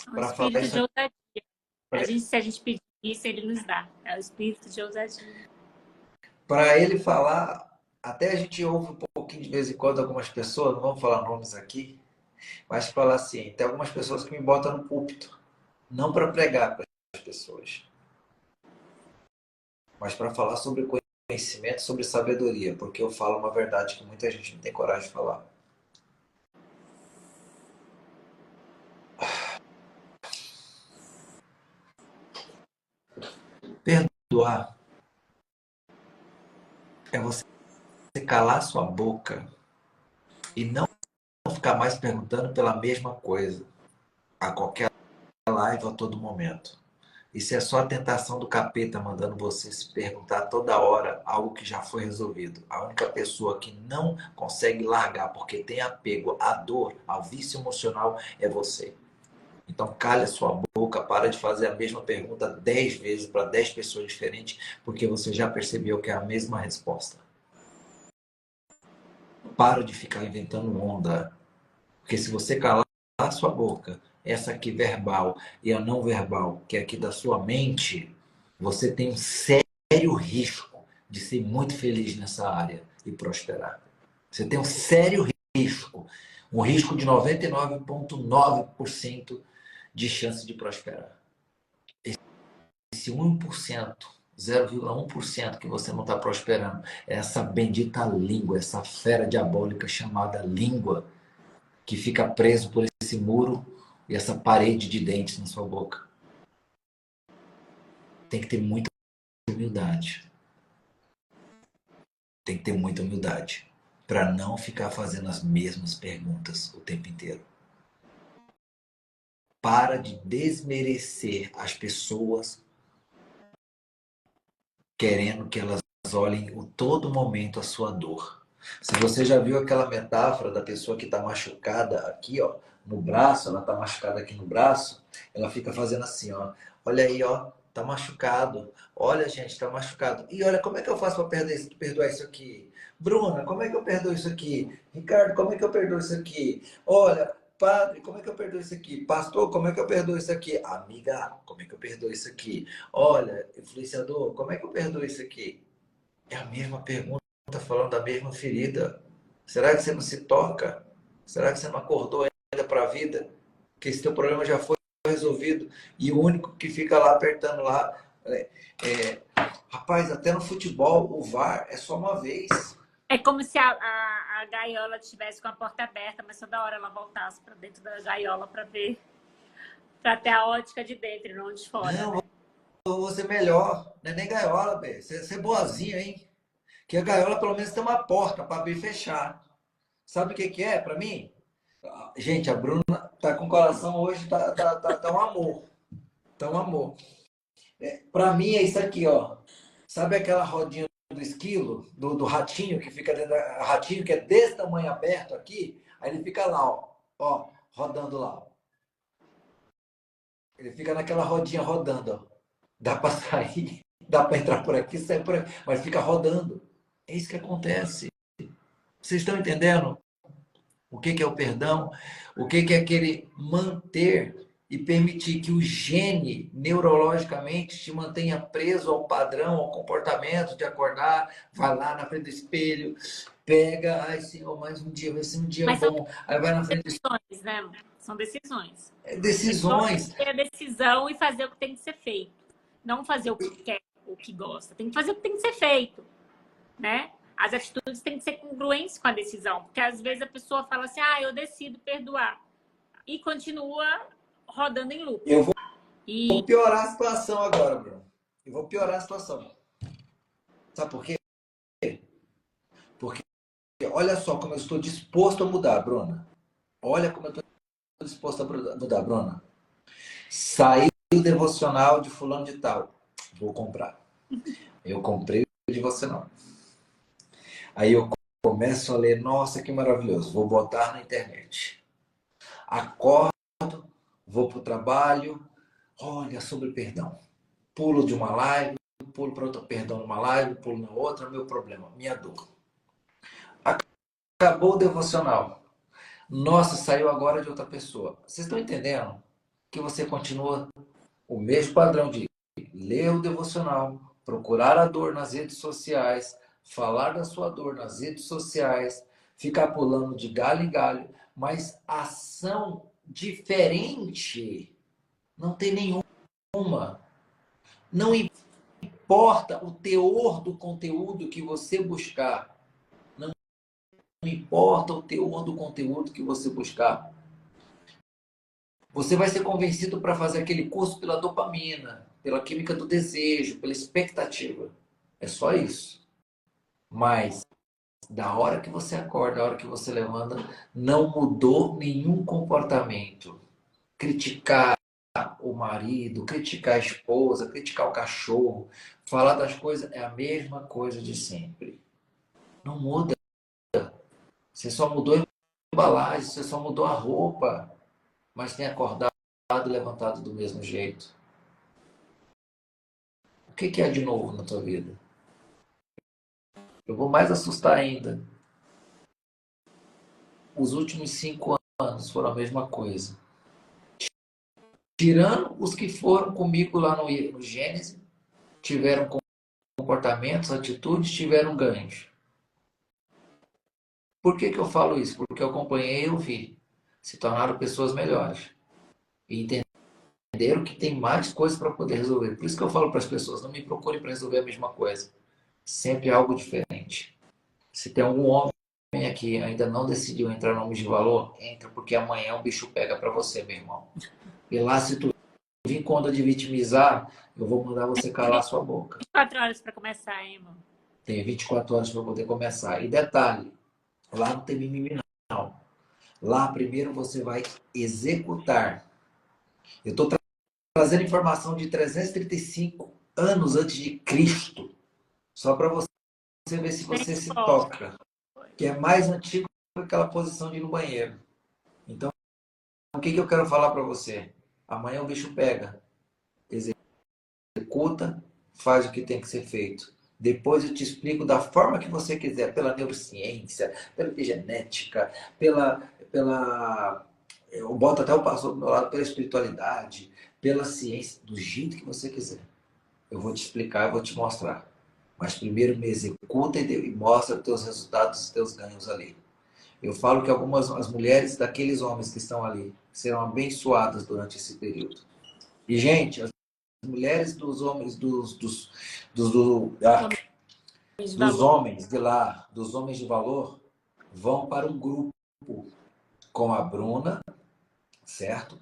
É um para falar espírito isso de aqui. ousadia. Se a gente pedir isso, ele nos dá. É o espírito de ousadia. Para ele falar, até a gente ouve um pouquinho de vez em quando algumas pessoas, não vamos falar nomes aqui, mas falar assim, tem algumas pessoas que me botam no púlpito, não para pregar para as pessoas, mas para falar sobre conhecimento, sobre sabedoria, porque eu falo uma verdade que muita gente não tem coragem de falar. Perdoar é você calar sua boca e não ficar mais perguntando pela mesma coisa a qualquer live a todo momento. Isso é só a tentação do capeta mandando você se perguntar toda hora algo que já foi resolvido. A única pessoa que não consegue largar porque tem apego à dor, ao vício emocional, é você. Então, calha sua boca, para de fazer a mesma pergunta 10 vezes para 10 pessoas diferentes, porque você já percebeu que é a mesma resposta. Para de ficar inventando onda, porque se você calar a sua boca, essa aqui verbal e a não verbal, que é aqui da sua mente, você tem um sério risco de ser muito feliz nessa área e prosperar. Você tem um sério risco, um risco de 99,9% de chance de prosperar. Esse 1%, 0,1% que você não está prosperando, é essa bendita língua, essa fera diabólica chamada língua, que fica preso por esse muro e essa parede de dentes na sua boca. Tem que ter muita humildade. Tem que ter muita humildade para não ficar fazendo as mesmas perguntas o tempo inteiro. Para de desmerecer as pessoas querendo que elas olhem o todo momento a sua dor. Se você já viu aquela metáfora da pessoa que está machucada aqui, ó, no braço, ela está machucada aqui no braço, ela fica fazendo assim, ó. Olha aí, ó, tá machucado. Olha, gente, tá machucado. E olha, como é que eu faço para perdoar isso aqui? Bruna, como é que eu perdoo isso aqui? Ricardo, como é que eu perdoo isso aqui? Olha, padre, como é que eu perdoo isso aqui? Pastor, como é que eu perdoo isso aqui? Amiga, como é que eu perdoo isso aqui? Olha, influenciador, como é que eu perdoo isso aqui? É a mesma pergunta, falando da mesma ferida. Será que você não se toca? Será que você não acordou ainda para a vida? Que esse teu problema já foi resolvido e o único que fica lá apertando lá. Rapaz, até no futebol o VAR é só uma vez. É como se a gaiola estivesse com a porta aberta, mas toda hora ela voltasse para dentro da gaiola para ver, para ter a ótica de dentro e não de fora. Não, Né? vou ser melhor. Não é nem gaiola, Bê. Você é boazinha, hein? Que a gaiola pelo menos tem uma porta para abrir e fechar. Sabe o que é para mim? Gente, a Bruna tá com o coração hoje, tá um amor. Tá um amor. Para mim é isso aqui, ó. Sabe aquela rodinha do esquilo, do ratinho que fica dentro da ratinho que é desse tamanho aberto aqui, aí ele fica lá, ó, rodando lá. Ó. Ele fica naquela rodinha rodando, ó. Dá para sair, dá para entrar por aqui, sair por aqui, mas fica rodando. É isso que acontece. Vocês estão entendendo? O que é o perdão? O que é aquele manter e permitir que o gene neurologicamente te mantenha preso ao padrão, ao comportamento de acordar, vai lá na frente do espelho, pega, ai Senhor, mais um dia, vai ser um dia Mas são bom. Aí vai na frente do espelho. decisões, né? São decisões. A pessoa tem Decisões. que ter a decisão e fazer o que tem que ser feito. Não fazer o que quer, o que gosta. Tem que fazer o que tem que ser feito, né? As atitudes têm que ser congruentes com a decisão. Porque às vezes a pessoa fala assim, eu decido perdoar. E continua rodando em loop. Eu vou piorar a situação agora, Bruno. Eu vou piorar a situação. Sabe por quê? Porque olha só como eu estou disposto a mudar, Bruna. Olha como eu estou disposto a mudar, Bruna. Saiu o devocional de fulano de tal. Vou comprar. Eu comprei o de você não. Aí eu começo a ler, nossa, que maravilhoso. Vou botar na internet. Acordo, vou para o trabalho, olha sobre perdão. Pulo de uma live, pulo para outra, perdão numa live, pulo na outra, meu problema, minha dor. Acabou o devocional. Nossa, saiu agora de outra pessoa. Vocês estão entendendo que você continua o mesmo padrão de ler o devocional, procurar a dor nas redes sociais, falar da sua dor nas redes sociais, ficar pulando de galho em galho, mas ação diferente não tem nenhuma. Não importa o teor do conteúdo que você buscar. Não importa o teor do conteúdo que você buscar. Você vai ser convencido para fazer aquele curso pela dopamina, pela química do desejo, pela expectativa. É só isso. Mas da hora que você acorda, da hora que você levanta, não mudou nenhum comportamento. Criticar o marido, criticar a esposa, criticar o cachorro, falar das coisas é a mesma coisa de sempre. Não muda. Você só mudou a embalagem, você só mudou a roupa, mas tem acordado e levantado do mesmo jeito. O que é de novo na tua vida? Eu vou mais assustar ainda. Os últimos 5 anos foram a mesma coisa. Tirando os que foram comigo lá no Gênesis, tiveram comportamentos, atitudes, tiveram ganhos. Por que eu falo isso? Porque eu acompanhei e eu vi. Se tornaram pessoas melhores. E entenderam que tem mais coisas para poder resolver. Por isso que eu falo para as pessoas, não me procurem para resolver a mesma coisa. Sempre algo diferente. Se tem algum homem aqui ainda não decidiu entrar no Homens de Valor, entra, porque amanhã o bicho pega para você, meu irmão. E lá, se tu vir com onda de vitimizar, eu vou mandar você calar sua boca. 24 horas para começar, hein, irmão? Tem 24 horas para poder começar. E detalhe, lá não tem mimimi, não. Lá primeiro você vai executar. Eu estou trazendo informação de 335 anos antes de Cristo, só para você ver se você se toca, que é mais antigo que aquela posição de ir no banheiro. Então, o que eu quero falar para você? Amanhã o bicho pega, executa, faz o que tem que ser feito. Depois eu te explico da forma que você quiser, pela neurociência, pela epigenética, eu boto até o pastor do meu lado, pela espiritualidade, pela ciência, do jeito que você quiser. Eu vou te explicar, eu vou te mostrar. Mas primeiro me executa e mostra os teus resultados, os teus ganhos ali. Eu falo que as mulheres daqueles homens que estão ali serão abençoadas durante esse período. E, gente, as mulheres dos homens, dos homens de lá, dos homens de valor, vão para um grupo com a Bruna, certo?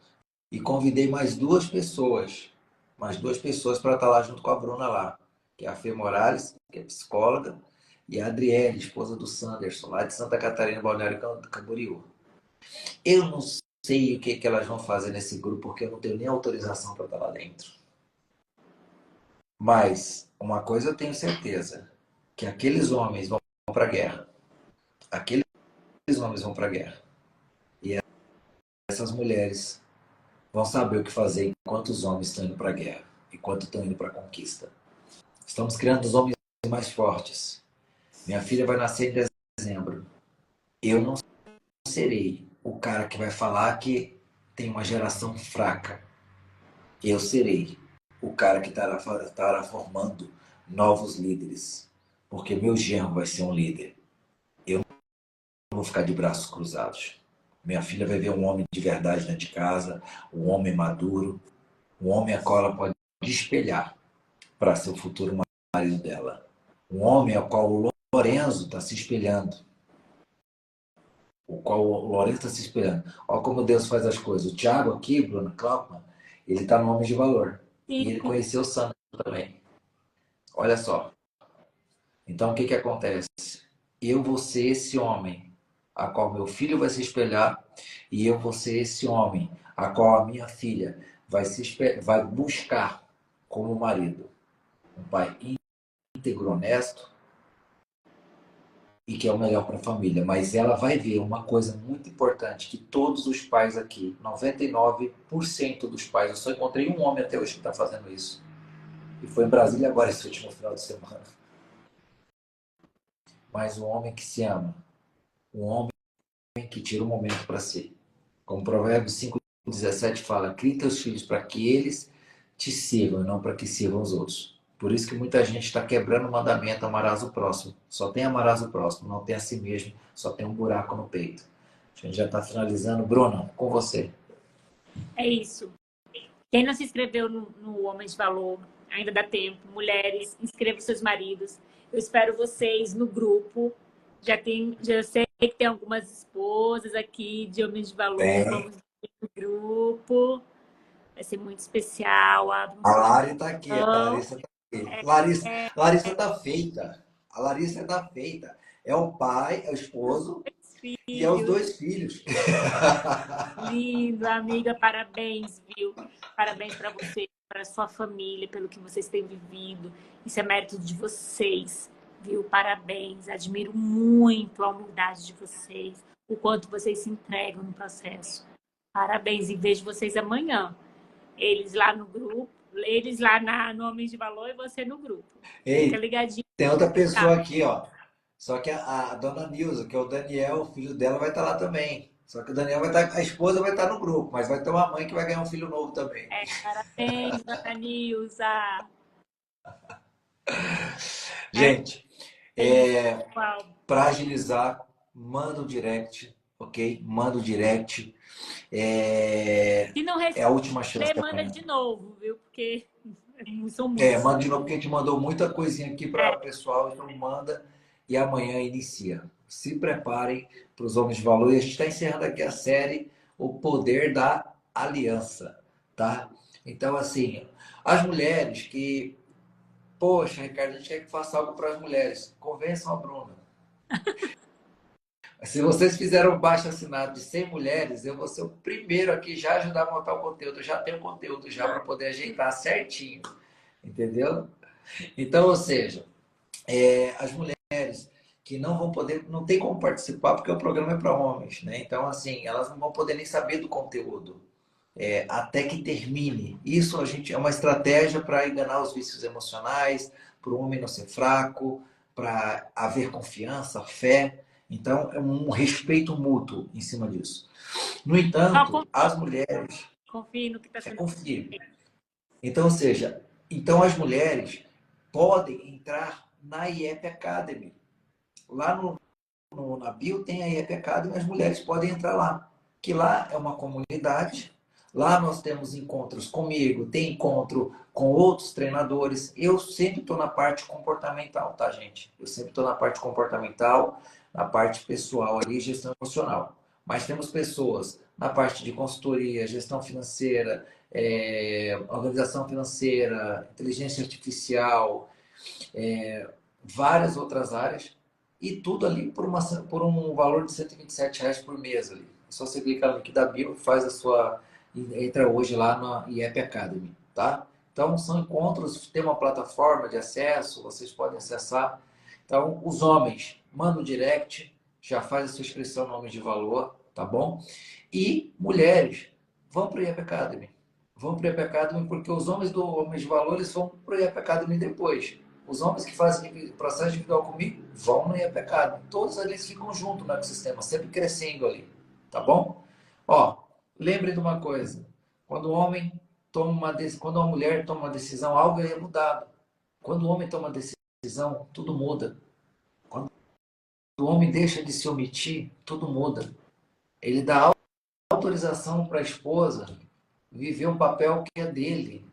E convidei mais duas pessoas para estar lá junto com a Bruna lá, que é a Fê Morales, que é psicóloga, e a Adriele, esposa do Sanderson, lá de Santa Catarina, Balneário Camboriú. Eu não sei o que elas vão fazer nesse grupo, porque eu não tenho nem autorização para estar lá dentro. Mas uma coisa eu tenho certeza, que aqueles homens vão para a guerra. Aqueles homens vão para a guerra. E essas mulheres vão saber o que fazer enquanto os homens estão indo para a guerra, enquanto estão indo para a conquista. Estamos criando os homens mais fortes. Minha filha vai nascer em dezembro. Eu não serei o cara que vai falar que tem uma geração fraca. Eu serei o cara que estará formando novos líderes. Porque meu genro vai ser um líder. Eu não vou ficar de braços cruzados. Minha filha vai ver um homem de verdade dentro de casa, um homem maduro, um homem a qual ela pode espelhar para ser o futuro marido dela. Um homem ao qual o Lorenzo está se espelhando. O qual o Lorenzo está se espelhando. Olha como Deus faz as coisas. O Thiago aqui, Bruno Kaufmann, ele está no Homem de Valor. E ele conheceu o Sandro também. Olha só. Então, o que acontece? Eu vou ser esse homem a qual meu filho vai se espelhar e eu vou ser esse homem a qual a minha filha vai buscar como marido. Um pai íntegro, honesto e que é o melhor para a família. Mas ela vai ver uma coisa muito importante que todos os pais aqui, 99% dos pais, eu só encontrei um homem até hoje que está fazendo isso. E foi em Brasília agora esse último final de semana. Mas um homem que se ama, um homem que tira um momento para si. Como Provérbios 5:17 fala, crie teus filhos para que eles te sirvam, não para que sirvam os outros. Por isso que muita gente está quebrando o mandamento, amarás o próximo. Só tem amarás o próximo, não tem a si mesmo, só tem um buraco no peito. A gente já está finalizando. Bruna, com você. É isso. Quem não se inscreveu no Homem de Valor, ainda dá tempo. Mulheres, inscrevam seus maridos. Eu espero vocês no grupo. Já sei que tem algumas esposas aqui de Homens de Valor. Vamos no grupo. Vai ser muito especial. A Lari está aqui, a Larissa está aqui. Larissa está feita. A Larissa está feita. É o pai, é o esposo e é os 2 filhos. Lindo, amiga, parabéns, viu? Parabéns para você, para sua família, pelo que vocês têm vivido. Isso é mérito de vocês, viu? Parabéns. Admiro muito a humildade de vocês, o quanto vocês se entregam no processo. Parabéns e vejo vocês amanhã. Eles lá no grupo, eles lá no Homens de Valor e você no grupo. Ei, fica ligadinho. Tem outra pessoa aqui, ó. Só que a dona Nilza, que é o Daniel, o filho dela, vai estar lá também. Só que o Daniel vai estar, a esposa vai estar no grupo, mas vai ter uma mãe que vai ganhar um filho novo também. Parabéns, dona Nilza. Gente, para agilizar, manda o direct, ok? Manda o direct. Se não é a última chance. manda de novo, viu? Porque são muitos. Manda de novo, porque a gente mandou muita coisinha aqui para o pessoal, então manda e amanhã inicia. Se preparem para os Homens de Valor. E a gente está encerrando aqui a série O Poder da Aliança, tá? Então, assim, as mulheres que... Poxa, Ricardo, a gente quer que faça algo para as mulheres. Convençam a Bruna. Se vocês fizeram um baixo assinado de 100 mulheres, eu vou ser o primeiro aqui já ajudar a montar o conteúdo. Eu já tenho conteúdo já para poder ajeitar certinho. Entendeu? Então, ou seja, as mulheres que não vão poder, não tem como participar porque o programa é para homens, né? Então, assim, elas não vão poder nem saber do conteúdo até que termine. Isso a gente é uma estratégia para enganar os vícios emocionais, para o homem não ser fraco, para haver confiança, fé. Então, é um respeito mútuo em cima disso. No entanto, as mulheres... Confie no que está sendo feito. Então, ou seja, as mulheres podem entrar na IEP Academy. Lá na bio tem a IEP Academy, as mulheres podem entrar lá. Que lá é uma comunidade. Lá nós temos encontros comigo, tem encontro com outros treinadores. Eu sempre estou na parte comportamental, tá, gente? Eu sempre estou na parte comportamental, na parte pessoal ali, gestão emocional. Mas temos pessoas na parte de consultoria, gestão financeira, organização financeira, inteligência artificial, várias outras áreas, e tudo ali por um valor de R$ 127 por mês ali. É só você clicar no link da bio, faz a sua... entra hoje lá na IEP Academy, tá? Então, são encontros, tem uma plataforma de acesso, vocês podem acessar. Então, os homens, manda o direct, já faz a sua inscrição no Homens de Valor, tá bom? E mulheres, vão para o IEP Academy. Vão para o IEP Academy porque os homens do Homens de Valor, eles vão para o IEP Academy depois. Os homens que fazem processo individual comigo vão no IEP Academy. Todos eles ficam juntos no ecossistema, sempre crescendo ali, tá bom? Ó, lembre de uma coisa. Quando o homem quando a mulher toma uma decisão, algo é mudado. Quando o homem toma uma decisão, tudo muda. Quando o homem deixa de se omitir, tudo muda. Ele dá autorização para a esposa viver um papel que é dele.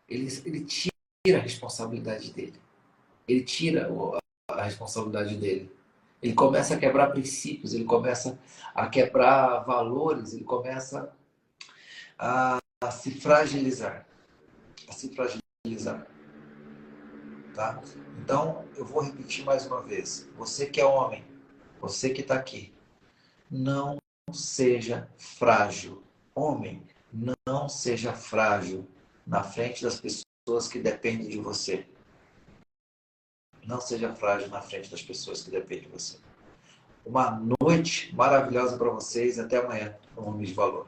Ele tira a responsabilidade dele. Ele tira a responsabilidade dele. Ele começa a quebrar princípios, ele começa a quebrar valores, ele começa a se fragilizar. A se fragilizar. Tá? Então, eu vou repetir mais uma vez. Você que é homem, você que está aqui, não seja frágil. Homem, não seja frágil na frente das pessoas que dependem de você. Não seja frágil na frente das pessoas que dependem de você. Uma noite maravilhosa para vocês. Até amanhã, no Homem de Valor.